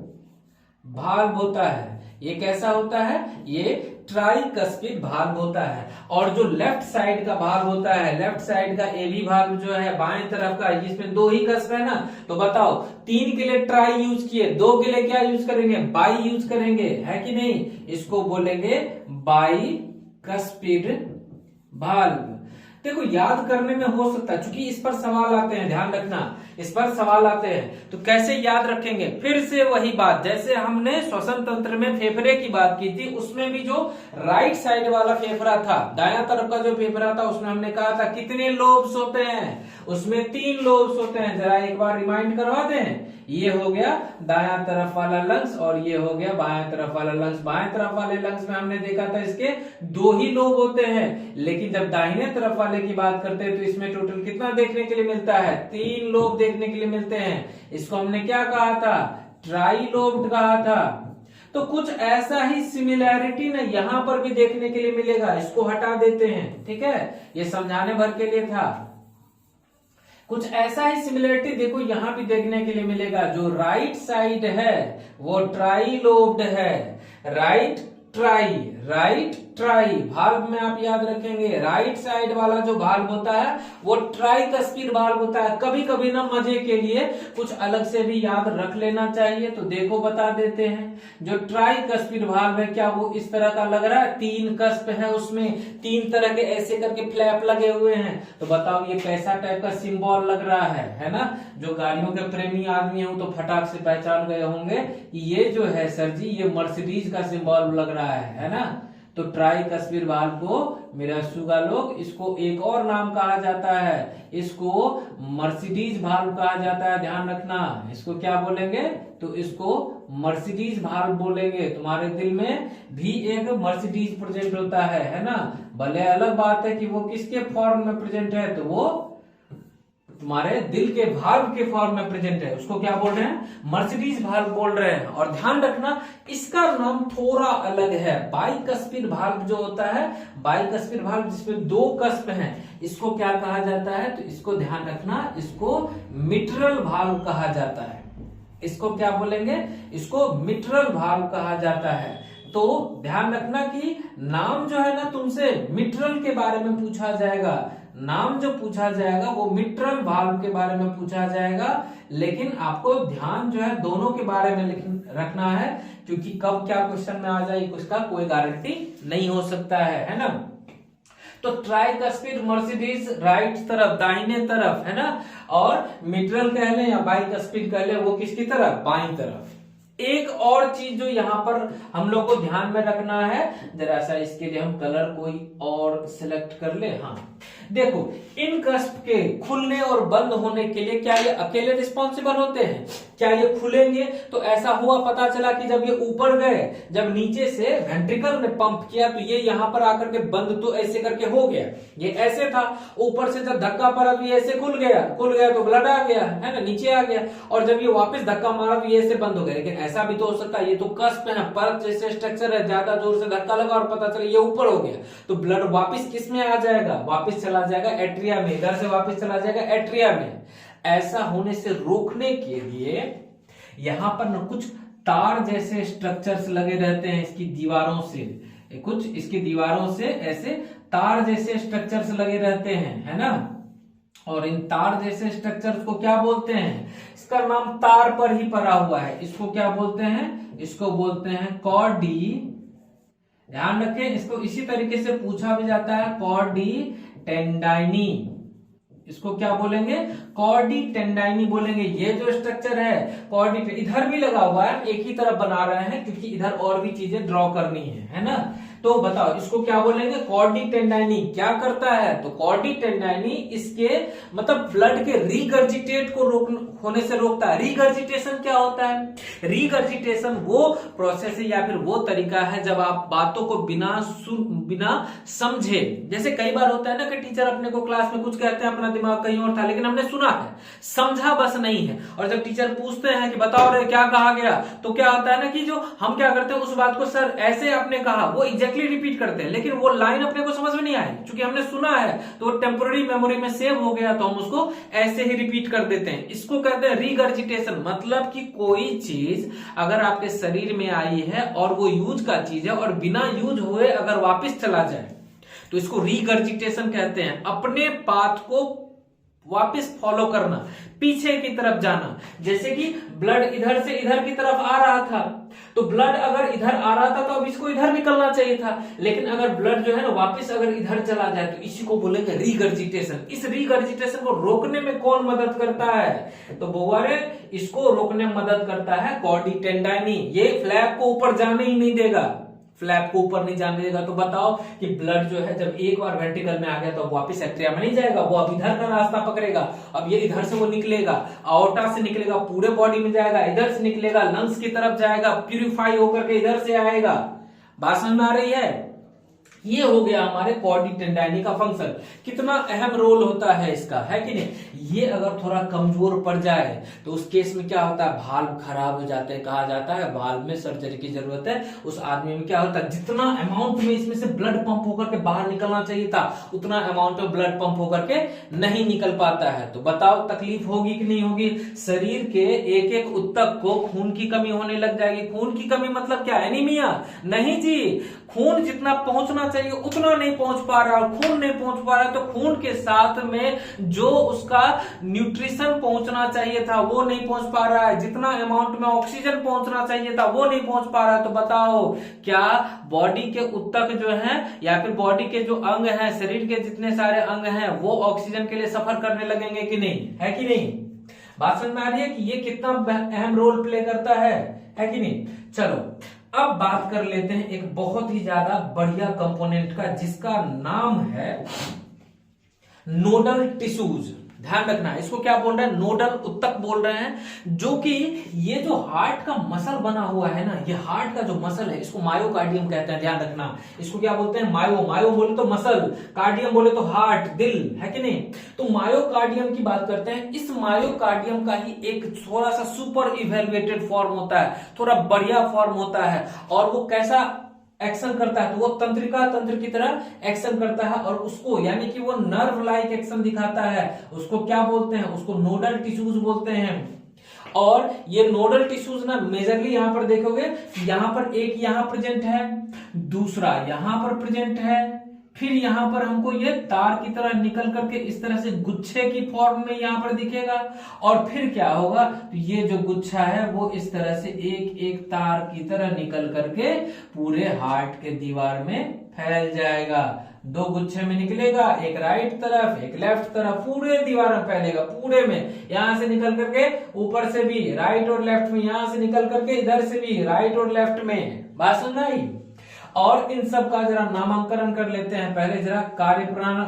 भाल्व होता है। ये कैसा होता है, ये ट्राइकस्पिड भाल्व होता है। और जो लेफ्ट साइड का भाल्व होता है, लेफ्ट साइड का एबी भाल्व जो है बाएं तरफ का, जिसमें 2 ही कस्प है ना, तो बताओ 3 के लिए ट्राई यूज किए, 2 के लिए क्या यूज करेंगे, बाई यूज करेंगे, है कि नहीं। इसको बोलेंगे बाई कस्पिड भाल्व। देखो याद करने में हो सकता है, क्योंकि इस पर सवाल आते हैं, ध्यान रखना इस पर सवाल आते हैं, तो कैसे याद रखेंगे। फिर से वही बात, जैसे हमने श्वसन तंत्र में फेफड़े की बात की थी, उसमें भी जो राइट साइड वाला फेफड़ा था, दायां तरफ का जो फेफड़ा था, उसमें हमने कहा था कितने लोब्स होते हैं, उसमें 3 लोब्स होते हैं। जरा एक बार रिमाइंड करवा दें। ये हो गया दायां तरफ वाला लंग्स और ये हो गया बाएं तरफ वाला लंग्स। बाएं तरफ वाले लंग्स में हमने देखा था इसके 2 ही लोब होते हैं, लेकिन जब दाहिने तरफ वाले की बात करते हैं तो इसमें टोटल कितना देखने के लिए मिलता है, 3 लोब देखने के लिए मिलते हैं। इसको हमने क्या कहा था, ट्राइलोब्ड कहा था। तो कुछ ऐसा ही सिमिलैरिटी ना यहां पर भी देखने के लिए मिलेगा। इसको हटा देते हैं, ठीक है, ये समझाने भर के लिए था। कुछ ऐसा ही सिमिलरिटी देखो यहां भी देखने के लिए मिलेगा। जो राइट साइड है वो ट्राइलोब्ड है, राइट ट्राई भाल्व में आप याद रखेंगे, राइट साइड वाला जो भाल्व होता है वो ट्राइकस्पिड भाल्व होता है। कभी कभी ना मजे के लिए कुछ अलग से भी याद रख लेना चाहिए, तो देखो बता देते हैं। जो ट्राइकस्पिड भाल्व है, क्या वो इस तरह का लग रहा है, 3 कस्प है, उसमें 3 तरह के ऐसे करके फ्लैप लगे हुए हैं, तो बताओ ये कैसा टाइप का सिंबल लग रहा है ना। जो गाड़ियों के प्रेमी आदमी हो तो फटाक से पहचान गए होंगे, ये जो है सर जी ये मर्सिडीज का सिंबल लग रहा है ना। तो ट्राइकस्पिड भाल्व को मेरा सुगा लोग, इसको एक और नाम कहा जाता है, इसको मर्सिडीज भाल्व कहा जाता है। ध्यान रखना, इसको क्या बोलेंगे, तो इसको मर्सिडीज भाल्व बोलेंगे। तुम्हारे दिल में भी एक मर्सिडीज प्रेजेंट होता है ना। भले अलग बात है कि वो किसके फॉर्म में प्रेजेंट है, तो वो तुम्हारे दिल के भाल्व के फॉर्म में प्रेजेंट है, उसको क्या बोल रहे हैं, मर्सिडीज भाल्व बोल रहे हैं। और ध्यान रखना इसका नाम थोड़ा अलग है। बाइकस्पिड भाल्व जो होता है, बाइकस्पिड भाल्व जिसमें 2 कस्प हैं, इसको क्या कहा जाता है, तो इसको ध्यान रखना, इसको मिट्रल भाल्व कहा जाता है। इसको क्या बोलेंगे, इसको मिट्रल भाल्व कहा जाता है। तो ध्यान रखना कि नाम जो है ना तुमसे मिट्रल के बारे में पूछा जाएगा, नाम जो पूछा जाएगा वो मिट्रल भाल्व के बारे में पूछा जाएगा, लेकिन आपको ध्यान जो है दोनों के बारे में रखना है, क्योंकि कब क्या क्वेश्चन में आ जाए उसका कोई गारंटी नहीं हो सकता है ना। तो ट्राइकस्पिड मर्सिडीज राइट तरफ, दाहिने तरफ है ना, और मिट्रल कह ले या बाइकस्पिड कह ले वो किसकी तरफ, बाईं तरफ। एक और चीज जो यहाँ पर हम लोग को ध्यान में रखना है, जरा सा इसके लिए हम कलर कोई और सिलेक्ट कर ले। हाँ देखो, इन कस्प के खुलने और बंद होने के लिए क्या ये अकेले रिस्पॉन्सिबल होते हैं, क्या ये खुलेंगे, तो ऐसा हुआ पता चला कि जब ये ऊपर गए, जब नीचे से वेंट्रिकल ने पंप किया तो ये यहाँ पर आकर के बंद तो ऐसे करके हो गया, ये ऐसे था, ऊपर से जब धक्का पड़ा तो ये ऐसे खुल गया तो ब्लड आ गया है ना, नीचे आ गया, और जब ये वापस धक्का मारा तो ये ऐसे बंद हो गया। लेकिन ऐसा भी तो हो सकता है, ये तो कस्प है, परत जैसे स्ट्रक्चर है, ज्यादा जोर से धक्का लगा और पता चला ये ऊपर हो गया, तो ब्लड वापस किस में आ जाएगा, वापस चला जाएगा एट्रिया में, इधर से वापस चला जाएगा एट्रिया में। ऐसा होने से रोकने के लिए यहां पर न कुछ तार जैसे स्ट्रक्चर्स लगे रहते हैं इसकी दीवारों से, कुछ इसकी दीवारों से ऐसे तार जैसे स्ट्रक्चर्स लगे रहते हैं, है ना। और इन तार जैसे स्ट्रक्चर्स को क्या बोलते हैं, इसका नाम तार पर ही पड़ा हुआ है, इसको क्या बोलते हैं, इसको बोलते हैं ध्यान रखें, इसको इसी तरीके से पूछा भी जाता है, कॉर्डी टेंडाइनी। इसको क्या बोलेंगे? कॉर्डी टेंडाइनी बोलेंगे। ये जो स्ट्रक्चर है कॉर्डी, इधर भी लगा हुआ है, एक ही तरफ बना रहे हैं क्योंकि इधर और भी चीजें ड्रॉ करनी है ना। तो बताओ इसको क्या बोलेंगे? कॉर्डी टेंडाइनी। क्या करता है? तो कॉर्डी टेंडाइनी इसके मतलब ब्लड के रीगर्जिटेट को होने से रोकता है। रीगर्जिटेशन क्या होता है? रीगर्जिटेशन वो प्रोसेस है या फिर वो तरीका है जब आप बातों को बिना समझे, जैसे कई बार होता है ना कि टीचर अपने को क्लास में कुछ कहते हैं, अपना दिमाग कहीं और था, लेकिन हमने सुना है, समझा बस नहीं है। और जब टीचर पूछते हैं कि बताओ रे क्या कहा गया, तो क्या होता है ना कि जो हम क्या करते हैं उस बात को, सर ऐसे आपने कहा, वो एग्जैक्टली रिपीट करते हैं, लेकिन वो लाइन अपने को समझ में नहीं आई, क्योंकि हमने सुना है तो वो टेम्पोररी मेमोरी में सेव हो गया, तो हम उसको ऐसे ही रिपीट कर देते हैं। इसको कहते हैं रीगर्जिटेशन। मतलब कि कोई चीज अगर आपके शरीर में आई है और वो यूज का चीज है और बिना यूज हुए अगर वापस चला जाए तो इसको रीगर्जिटेशन कहते हैं। अपने पाथ को वापस फॉलो करना, पीछे की तरफ जाना। जैसे कि ब्लड इधर से इधर की तरफ आ रहा था, तो ब्लड अगर इधर आ रहा था तो अब इसको इधर निकलना चाहिए था, लेकिन अगर ब्लड जो है ना वापस अगर इधर चला जाए तो इसी को बोलेंगे रीगर्जिटेशन। इस रीगर्जिटेशन को रोकने में कौन मदद करता है? तो बोवारे इसको रोकने में मदद करता है कॉर्डी टेंडाइनी। ये फ्लैप को ऊपर जाने ही नहीं देगा, फ्लैप को ऊपर नहीं जाने देगा। तो बताओ कि ब्लड जो है जब एक बार वेंट्रिकल में आ गया तो वापस एट्रिया में नहीं जाएगा, वो अब इधर का रास्ता पकड़ेगा। अब ये इधर से वो निकलेगा, आओर्टा से निकलेगा, पूरे बॉडी में जाएगा, इधर से निकलेगा, लंग्स की तरफ जाएगा, प्यूरिफाई होकर के इधर से आएगा। बात समझ में आ रही है? ये हो गया हमारे कॉर्डी टेंडाइनी का फंक्शन। कितना अहम रोल होता है इसका, है कि नहीं? ये अगर थोड़ा कमजोर पड़ जाए तो उस केस में क्या होता है? भाल्व खराब हो जाते हैं, कहा जाता है भाल्व में सर्जरी की जरूरत है। उस आदमी में क्या होता है? जितना अमाउंट में इसमें से ब्लड पंप होकर के बाहर निकलना चाहिए था उतना अमाउंट में ब्लड पंप होकर के नहीं निकल पाता है। तो बताओ तकलीफ होगी कि नहीं होगी? शरीर के एक एक ऊतक को खून की कमी होने लग जाएगी। खून की कमी मतलब क्या? एनीमिया? नहीं जी, खून जितना पहुंचना चाहिए उतना नहीं पहुंच पा रहा, और खून नहीं पहुंच पा रहा तो खून के साथ में जो उसका न्यूट्रिशन पहुंचना चाहिए था वो नहीं पहुंच पा रहा है। जितना अमाउंट में ऑक्सीजन पहुंचना चाहिए था वो नहीं पहुंच पा रहा है। तो बताओ क्या बॉडी के ऊतक जो है या फिर बॉडी के जो अंग हैं, शरीर के जितने सारे अंग हैं, वो ऑक्सीजन के लिए सफर करने लगेंगे कि नहीं? है कि नहीं? बात समझ में आ रही है कि ये कितना अहम रोल प्ले करता है कि नहीं? चलो अब बात कर लेते हैं एक बहुत ही ज्यादा बढ़िया कंपोनेंट का, जिसका नाम है नोडल टिश्यूज। ध्यान रखना, इसको क्या बोल रहे हैं? नोडल ऊतक बोल रहे हैं। जो कि ये जो हार्ट का मसल बना हुआ है ना, ये हार्ट का जो मसल है इसको मायोकार्डियम कहते हैं। ध्यान रखना, इसको क्या बोलते हैं? मायो बोले तो मसल, कार्डियम बोले तो हार्ट, दिल, है कि नहीं? तो मायोकार्डियम की बात करते हैं। इस मायोकार्डियम का ही एक थोड़ा सा सुपर इवेल्युएटेड फॉर्म होता है, थोड़ा बढ़िया फॉर्म होता है। और वो कैसा एक्शन करता है? तो वो तंत्रिका तंत्र की तरह एक्शन करता है, और उसको यानी कि वो नर्व लाइक एक्शन दिखाता है। उसको क्या बोलते हैं? उसको नोडल टिश्यूज बोलते हैं। और ये नोडल टिश्यूज ना मेजरली यहां पर देखोगे, यहां पर एक यहां प्रेजेंट है, दूसरा यहां पर प्रेजेंट है, फिर यहां पर हमको ये तार की तरह निकल करके इस तरह से गुच्छे की फॉर्म में यहां पर दिखेगा। और फिर क्या होगा? तो ये जो गुच्छा है वो इस तरह से एक एक तार की तरह निकल करके पूरे हार्ट के दीवार में फैल जाएगा। दो गुच्छे में निकलेगा, एक राइट तरफ एक लेफ्ट तरफ, पूरे दीवार में फैलेगा, पूरे में। यहां से निकल करके ऊपर से भी राइट और लेफ्ट में, यहां से निकल करके इधर से भी राइट और लेफ्ट में। बात सुन आई? और इन सब का जरा नामांकन कर लेते हैं। पहले जरा कार्य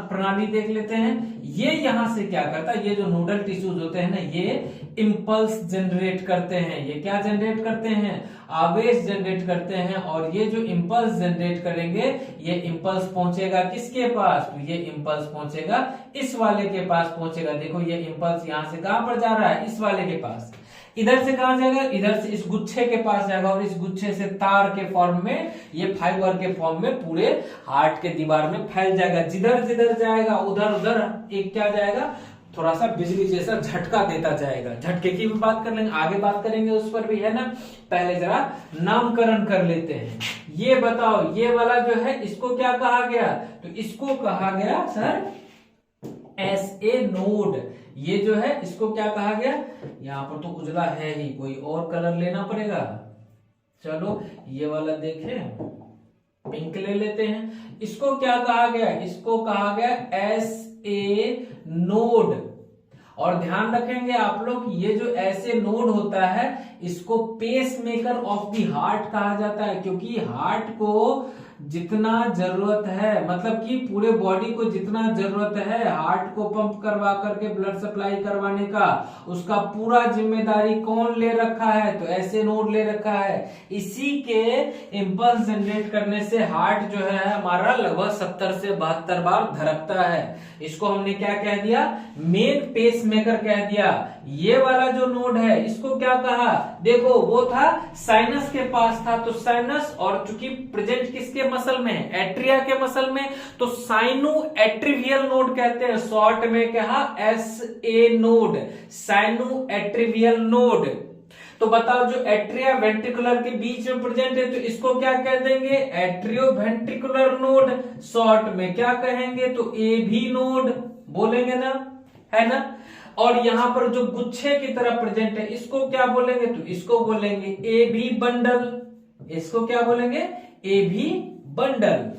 प्रणाली देख लेते हैं। ये यहां से क्या करता है? ये जो नोडल टिश्यूज होते हैं ना, ये इंपल्स जनरेट करते हैं। ये क्या जनरेट करते हैं? आवेश जनरेट करते हैं। और ये जो इंपल्स जनरेट करेंगे, ये इंपल्स पहुंचेगा किसके पास? तो ये इंपल्स पहुंचेगा इस वाले के पास पहुंचेगा। देखो ये इंपल्स यहां से कहां पर जा रहा है? इस वाले के पास। इधर से कहां जाएगा? इधर से इस गुच्छे के पास जाएगा, और इस गुच्छे से तार के फॉर्म में, ये फाइबर के फॉर्म में पूरे हार्ट के दीवार में फैल जाएगा। जिधर जिधर जाएगा उधर उधर एक क्या जाएगा? थोड़ा सा बिजली जैसा झटका देता जाएगा। झटके की भी बात कर लेंगे, आगे बात करेंगे उस पर भी, है ना। पहले जरा नामकरण कर लेते हैं। ये बताओ, ये वाला जो है इसको क्या कहा गया? तो इसको कहा गया सर SA नोड। ये जो है इसको क्या कहा गया? यहां पर तो उजला है ही, कोई और कलर लेना पड़ेगा। चलो ये वाला देखें, पिंक ले लेते हैं। इसको क्या कहा गया, इसको कहा गया SA नोड। और ध्यान रखेंगे आप लोग, ये जो ऐसे नोड होता है इसको pacemaker of the heart कहा जाता है, क्योंकि हार्ट को जितना जरूरत है, मतलब कि पूरे बॉडी को जितना जरूरत है हार्ट को पंप करवा करके ब्लड सप्लाई करवाने का, उसका पूरा जिम्मेदारी कौन ले रखा है, तो ऐसे नोड ले रखा है। इसी के इंपल्स जनरेट करने से हार्ट जो है हमारा लगभग 70 से 72 बार धड़कता है। इसको हमने क्या कह दिया, मेन पेस मेकर कह दिया। ये वाला जो नोड है इसको क्या कहा, देखो वो था साइनस के पास था, तो साइनस, और चूंकि प्रेजेंट किसके मसल में, एट्रिया के मसल में, तो साइनो एट्रिवियल नोड कहते हैं, शॉर्ट में कहा SA नोड, साइनो एट्रिवियल नोड। तो बताओ जो एट्रिया वेंट्रिकुलर के बीच में प्रेजेंट है तो इसको क्या कह देंगे, एट्रियो वेंट्रिकुलर नोड, शॉर्ट में क्या कहेंगे, तो AV नोड बोलेंगे ना, है ना। और यहां पर जो गुच्छे की तरह प्रेजेंट है इसको क्या बोलेंगे, तो इसको बोलेंगे AB बंडल। इसको क्या बोलेंगे, AB बंडल।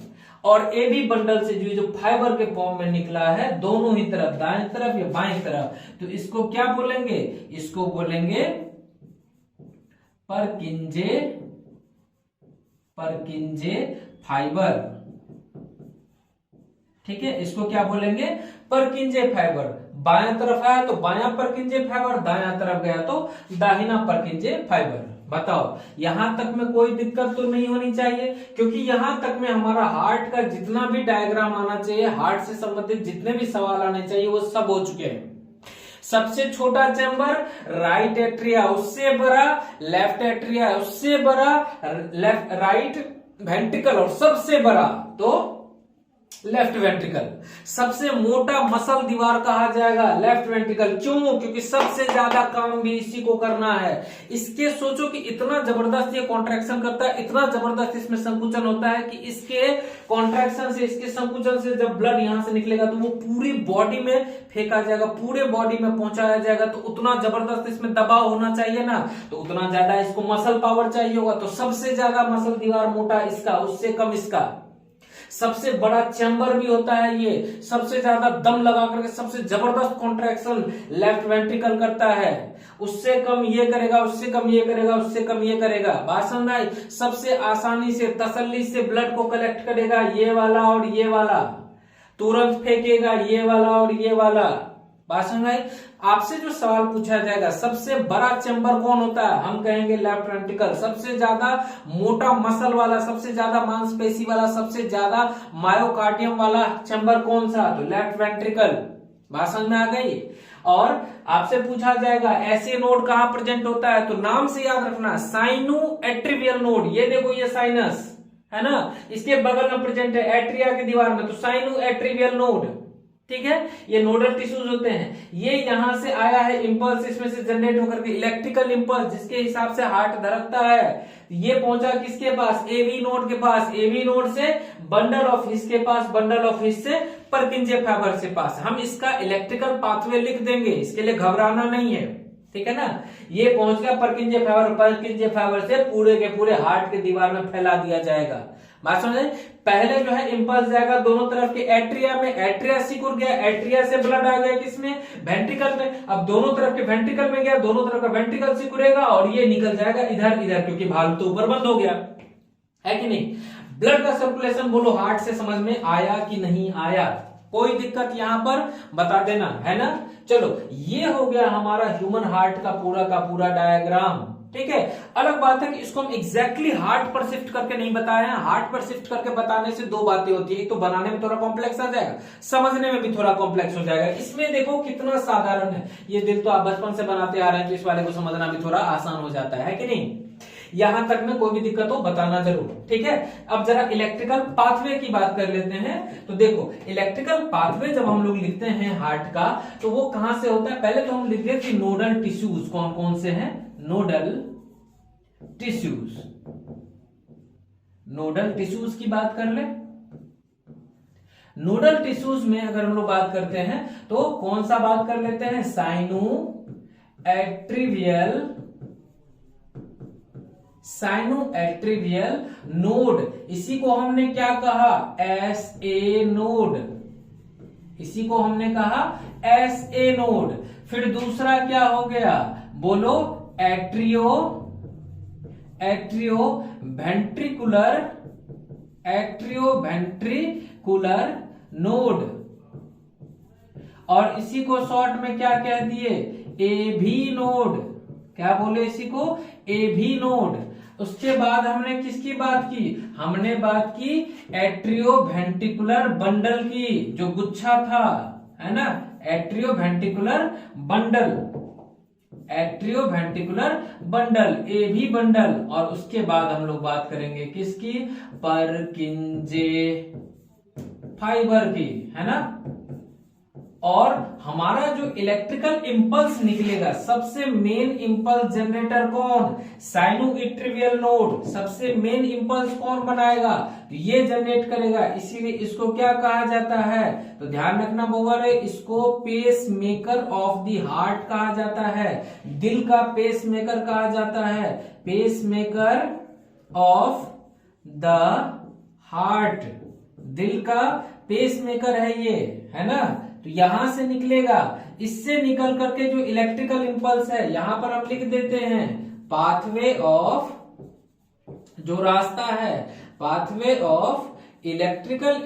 और AB बंडल से जो फाइबर के फॉर्म में निकला है दोनों ही तरफ, दाएं तरफ या बाएं तरफ, तो इसको क्या बोलेंगे, इसको बोलेंगे परकिंजे फाइबर। ठीक है, इसको क्या बोलेंगे, परकिंजे फाइबर। बाएं तरफ आया तो बायां परकिंजे फाइबर, दायां तरफ गया तो दाहिना परकिंजे फाइबर। बताओ यहां तक में कोई दिक्कत तो नहीं होनी चाहिए, क्योंकि यहां तक में हमारा हार्ट का जितना भी डायग्राम आना चाहिए, हार्ट से संबंधित जितने भी सवाल आने चाहिए वो सब हो चुके हैं। सबसे छोटा चैम्बर राइट एट्रिया, उससे बड़ा लेफ्ट एट्रिया, उससे बड़ा लेफ्ट राइट वेंट्रिकल, और सबसे बड़ा तो लेफ्ट वेंट्रिकल। सबसे मोटा मसल दीवार कहा जाएगा लेफ्ट वेंट्रिकल। क्यों, क्योंकि सबसे ज्यादा काम भी इसी को करना है। इसके सोचो कि इतना जबरदस्त ये कॉन्ट्रैक्शन करता है, इतना जबरदस्त इसमें संकुचन होता है कि इसके कॉन्ट्रैक्शन से, इसके संकुचन से जब ब्लड यहां से निकलेगा तो वो पूरी बॉडी में फेंका जाएगा, पूरे बॉडी में पहुंचाया जाएगा। तो उतना जबरदस्त इसमें दबाव होना चाहिए ना, तो उतना ज्यादा इसको मसल पावर चाहिए होगा। तो सबसे ज्यादा मसल दीवार मोटा इसका, उससे कम इसका। सबसे बड़ा चैम्बर भी होता है ये, सबसे ज्यादा दम लगा करके सबसे जबरदस्त कॉन्ट्रैक्शन लेफ्ट वेंट्रिकल करता है। उससे कम ये करेगा, उससे कम ये करेगा, उससे कम ये करेगा। बात समझ आई। सबसे आसानी से तसल्ली से ब्लड को कलेक्ट करेगा ये वाला और ये वाला, तुरंत फेंकेगा ये वाला और ये वाला। बात समझ आई। आपसे जो सवाल पूछा जाएगा सबसे बड़ा चैम्बर कौन होता है, हम कहेंगे लेफ्ट वेंट्रिकल। सबसे ज्यादा मोटा मसल वाला, सबसे ज्यादा मांसपेशी वाला, सबसे ज्यादा मायोकार्डियम वाला चैम्बर कौन सा, तो लेफ्ट वेंट्रिकल। बात समझ में आ गई। और आपसे पूछा जाएगा ऐसे नोड कहां प्रेजेंट होता है, तो नाम से याद रखना साइनो एट्रिवियल नोड। ये देखो ये साइनस है ना, इसके बगल में प्रेजेंट है एट्रिया की दीवार में, तो साइनो एट्रिवियल नोड। ठीक है, ये नोडल टिश्यूज होते हैं। ये यहां से आया है इंपल्स, इसमें से जनरेट होकर के इलेक्ट्रिकल इंपल्स जिसके हिसाब से हार्ट धड़कता है, ये पहुंचा किसके पास, AV नोड के पास। AV नोड से बंडल ऑफ हिस के पास, बंडल ऑफ हिस से परकिंजे फाइबर से पास। हम इसका इलेक्ट्रिकल पाथवे लिख देंगे, इसके लिए घबराना नहीं है। ठीक है ना। ये पहुंच गया परकिंजे फाइबर, परकिंजे फाइबर से पूरे के पूरे हार्ट के दीवार में फैला दिया जाएगा। बात समझे। पहले जो है इंपल्स जाएगा दोनों तरफ के एट्रिया में, एट्रिया सिकुड़ गया, एट्रिया से ब्लड आ गया किसमें, वेंट्रिकल में। अब दोनों तरफ के वेंट्रिकल में गया, दोनों तरफ का वेंट्रिकल सिकुड़ेगा और ये निकल जाएगा इधर इधर, क्योंकि भाल्व तो ऊपर बंद हो गया है कि नहीं। ब्लड का सर्कुलेशन बोलो हार्ट से समझ में आया कि नहीं आया, कोई दिक्कत यहां पर बता देना, है ना। चलो ये हो गया हमारा ह्यूमन हार्ट का पूरा डायग्राम। ठीक है। अलग बात है कि इसको हम एग्जैक्टली हार्ट पर शिफ्ट करके नहीं बताए हैं। हार्ट पर शिफ्ट करके बताने से दो बातें होती है, एक तो बनाने में थोड़ा कॉम्प्लेक्स आ जाएगा, समझने में भी थोड़ा कॉम्प्लेक्स हो जाएगा। इसमें देखो कितना साधारण है, ये दिल तो आप बचपन से बनाते आ रहे हैं, तो इस वाले को समझना भी थोड़ा आसान हो जाता है कि नहीं। यहां तक में कोई भी दिक्कत हो बताना जरूर। ठीक है। अब जरा इलेक्ट्रिकल पाथवे की बात कर लेते हैं। तो देखो इलेक्ट्रिकल पाथवे जब हम लोग लिखते हैं हार्ट का, तो वो कहां से होता है। पहले तो हम लिख रहे थे नोडल टिश्यूज कौन कौन से हैं, नोडल टिश्यूज। नोडल टिश्यूज की बात कर ले। नोडल टिश्यूज में अगर हम लोग बात करते हैं तो कौन सा बात कर लेते हैं, साइनो एट्रिवियल साइनोएट्रियल नोड। इसी को हमने क्या कहा, एसए नोड। इसी को हमने कहा एसए नोड। फिर दूसरा क्या हो गया, बोलो, एट्रियो वेंट्रिकुलर नोड। और इसी को शॉर्ट में क्या कह दिए, एवी नोड। क्या बोले इसी को, एवी नोड। उसके बाद हमने किसकी बात की, हमने बात की एट्रियो वेंट्रिकुलर बंडल की, जो गुच्छा था, है ना, atrio ventricular bundle, AV bundle. और उसके बाद हम लोग बात करेंगे किसकी, परकिंजे फाइबर की, है ना। और हमारा जो इलेक्ट्रिकल इंपल्स निकलेगा, सबसे मेन इंपल्स जनरेटर कौन, साइनोइट्रियल नोड। सबसे मेन इंपल्स कौन बनाएगा, तो ये जनरेट करेगा। इसीलिए इसको क्या कहा जाता है, तो ध्यान रखना बउआ रे, इसको pacemaker of the heart कहा जाता है। दिल का पेस मेकर कहा जाता है, pacemaker of the heart. दिल का पेस मेकर है ये, है ना। तो यहां से निकलेगा, इससे निकल करके जो इलेक्ट्रिकल इंपल्स है, यहां पर हम लिख देते हैं पाथवे ऑफ, जो रास्ता है, pathway of electrical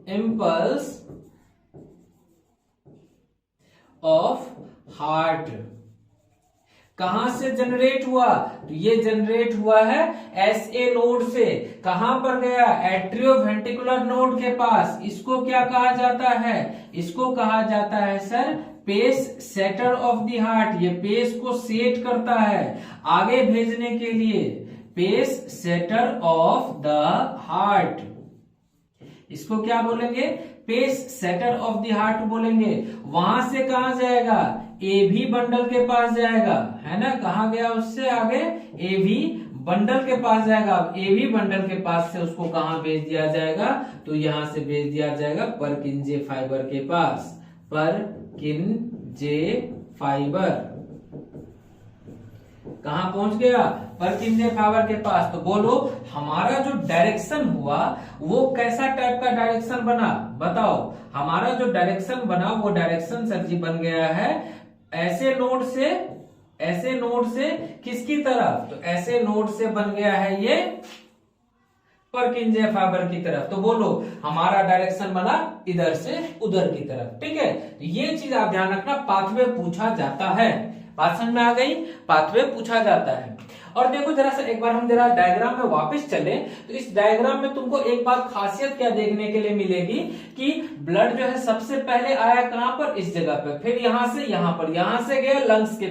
impulse of heart. कहां से जनरेट हुआ, तो ये जनरेट हुआ है एसए नोड से। कहां पर गया, एट्रियो वेंट्रिकुलर नोड के पास। इसको क्या कहा जाता है, इसको कहा जाता है sir pacesetter of the heart. ये पेस को सेट करता है आगे भेजने के लिए, pacesetter of the heart. इसको क्या बोलेंगे, pacesetter of the heart बोलेंगे। वहां से कहां जाएगा, एवी बंडल के पास जाएगा, है ना। कहां गया, उससे आगे एवी बंडल के पास जाएगा। अब एवी बंडल के पास से उसको कहां भेज दिया जाएगा, तो यहां से भेज दिया जाएगा परकिंजे फाइबर के पास। परकिंजे फाइबर कहां पहुंच गया, परकिंजे फाइबर के पास। तो बोलो, हमारा जो डायरेक्शन हुआ वो कैसा टाइप का डायरेक्शन बना, बताओ। हमारा जो डायरेक्शन बना वो डायरेक्शन सर जी बन गया है ऐसे नोड से किसकी तरफ, तो ऐसे नोड से बन गया है ये परकिंजे फाइबर की तरफ। तो बोलो, हमारा डायरेक्शन बना इधर से उधर की तरफ, ठीक है। तो ये चीज आप ध्यान रखना, पाथवे पूछा जाता है। बात समझ में आ गई, पाथवे पूछा जाता है। और देखो जरा सा, एक बार हम जरा डायग्राम में वापस चले, तो इस डायग्राम में तुमको एक बात खासियत क्या देखने के लिए मिलेगी कि ब्लड जो है सबसे पहले आया कहां पर, इस जगह पे, फिर यहां से यहां पर, यहां से गया लंग्स के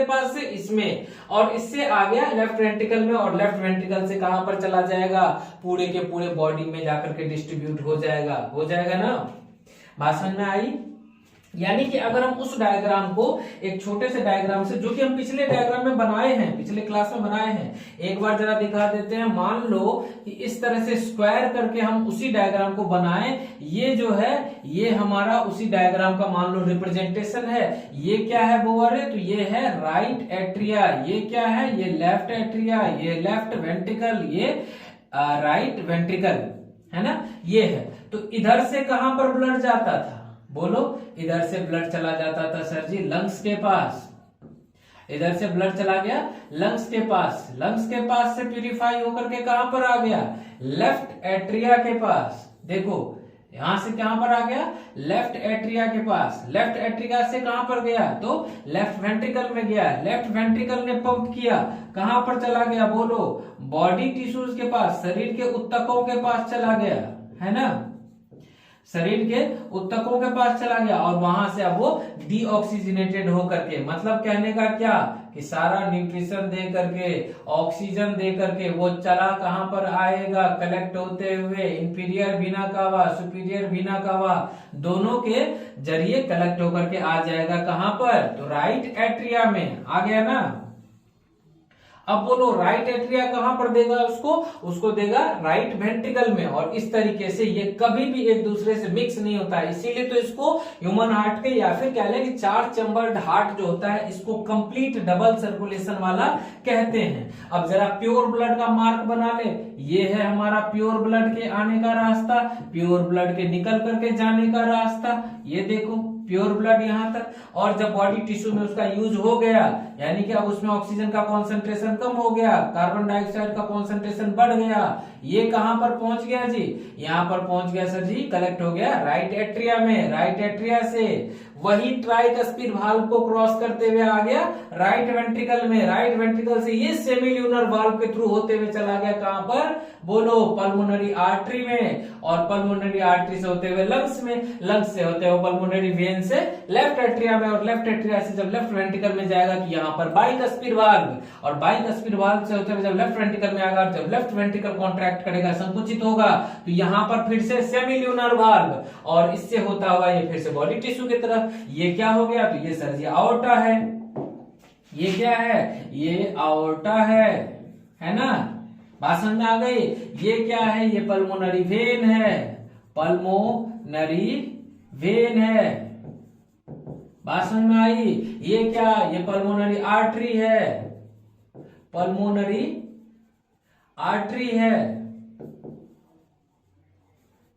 पास से इसमें, और इससे आ गया लेफ्ट वेंट्रिकल में, और लेफ्ट वेंट्रिकल से कहां पर चला जाएगा, पूरे के पूरे बॉडी में जाकर के डिस्ट्रीब्यूट हो जाएगा ना। बात समझ में आई। यानी कि अगर हम उस डायग्राम को एक छोटे से डायग्राम से, जो कि हम पिछले डायग्राम में बनाए हैं, पिछले क्लास में बनाए हैं, एक बार जरा दिखा देते हैं। मान लो कि इस तरह से स्क्वायर करके हम उसी डायग्राम को बनाए। ये जो है ये हमारा उसी डायग्राम का मान लो रिप्रेजेंटेशन है। ये क्या है बोअरे, तो ये है राइट एट्रिया, ये क्या है, ये लेफ्ट एट्रिया, ये लेफ्ट वेंट्रिकल, ये राइट वेंट्रिकल, है ना, ये है। तो इधर से कहां पर ब्लड जाता था, बोलो, इधर से ब्लड चला जाता था सर जी लंग्स के पास। इधर से ब्लड चला गया लंग्स के पास, लंग्स के पास से प्यूरिफाई होकर के कहां पर आ गया, लेफ्ट एट्रिया के पास। देखो यहां से कहां पर आ गया, लेफ्ट एट्रिया के पास। लेफ्ट एट्रिया से कहां पर गया, तो लेफ्ट वेंट्रिकल में गया। लेफ्ट वेंट्रिकल ने पंप किया, कहां पर चला गया, बोलो, बॉडी टिश्यूज के पास, शरीर के ऊतकों के पास चला गया, है ना, शरीर के ऊतकों के पास चला गया। और वहां से अब वो डीऑक्सीजनेटेड होकर के, मतलब कहने का क्या कि सारा न्यूट्रिशन दे करके, ऑक्सीजन दे करके वो चला कहां पर आएगा, कलेक्ट होते हुए इंफीरियर वीना कावा, सुपीरियर वीना कावा, दोनों के जरिए कलेक्ट होकर के आ जाएगा कहां पर, तो राइट एट्रिया में आ गया ना। अब बोलो राइट एट्रिया कहां पर देगा उसको देगा राइट वेंट्रिकल में। और इस तरीके से ये कभी भी एक दूसरे से मिक्स नहीं होता है, इसीलिए तो इसको ह्यूमन हार्ट के या फिर कह लें कि 4 चैम्बर्ड हार्ट जो होता है इसको कंप्लीट डबल सर्कुलेशन वाला कहते हैं। अब जरा प्योर ब्लड का मार्क बना ले, ये है हमारा प्योर ब्लड के आने का रास्ता, प्योर ब्लड के निकल करके जाने का रास्ता, ये देखो प्योर ब्लड यहां तक। और जब बॉडी टिश्यू में उसका यूज हो गया, यानी कि अब उसमें ऑक्सीजन का कॉन्सेंट्रेशन कम हो गया, कार्बन डाइऑक्साइड का कॉन्सेंट्रेशन बढ़ गया, ये कहां पर पहुंच गया जी, यहां पर पहुंच गया सर जी, कलेक्ट हो गया राइट एट्रिया में। राइट एट्रिया से वही ट्राइकस्पिड वाल्व को क्रॉस करते हुए आ गया राइट वेंट्रिकल में। राइट वेंट्रिकल से ये सेमिल्यूनर वाल्व के थ्रू होते हुए चला गया कहां पर, बोलो पल्मोनरी आर्टरी में, और पल्मोनरी आर्टरी से होते हुए लंग्स में, लंग्स से होते हुए पल्मोनरी वेन से लेफ्ट एट्रिया में, और लेफ्ट एट्रिया से जब लेफ्ट वेंट्रिकल में जाएगा तो यहाँ पर बाइकस्पिड वाल्व, और बाइकस्पिड वाल्व से होते हुए जब लेफ्ट वेंट्रिकल में आएगा, जब लेफ्ट वेंट्रिकल कॉन्ट्रैक्ट करेगा, संकुचित होगा, तो यहाँ पर फिर से सेमिल्यूनर वाल्व, और इससे होता हुआ ये फिर से बॉडी टिश्यू की तरफ। ये क्या हो गया, तो ये सर जी आओर्टा है, ये क्या है, ये आओर्टा है ना, बात समझ में आ गई। ये क्या है, ये पल्मोनरी वेन है, पल्मोनरी वेन है, बात समझ में आई। ये क्या, ये पल्मोनरी आर्टरी है, पल्मोनरी आर्टरी है,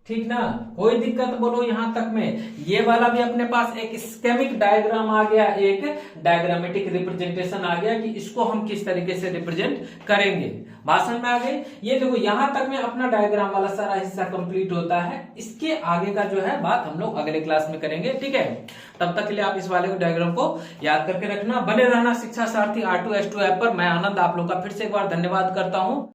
ठीक ना, कोई दिक्कत बोलो यहां तक में। ये वाला भी अपने पास एक स्केमिक डायग्राम आ गया, एक डायग्रामेटिक रिप्रेजेंटेशन आ गया कि इसको हम किस तरीके से रिप्रेजेंट करेंगे, बात समझ में आ गई। ये देखो यहां तक में अपना डायग्राम वाला सारा हिस्सा कंप्लीट होता है, इसके आगे का जो है बात हम लोग अगले क्लास में करेंगे, ठीक है। तब तक के लिए आप इस वाले डायग्राम को याद करके रखना, बने रहना शिक्षा सारथी R2S2 ऐप पर। मैं आनंद आप लोग का फिर से एक बार धन्यवाद करता हूं।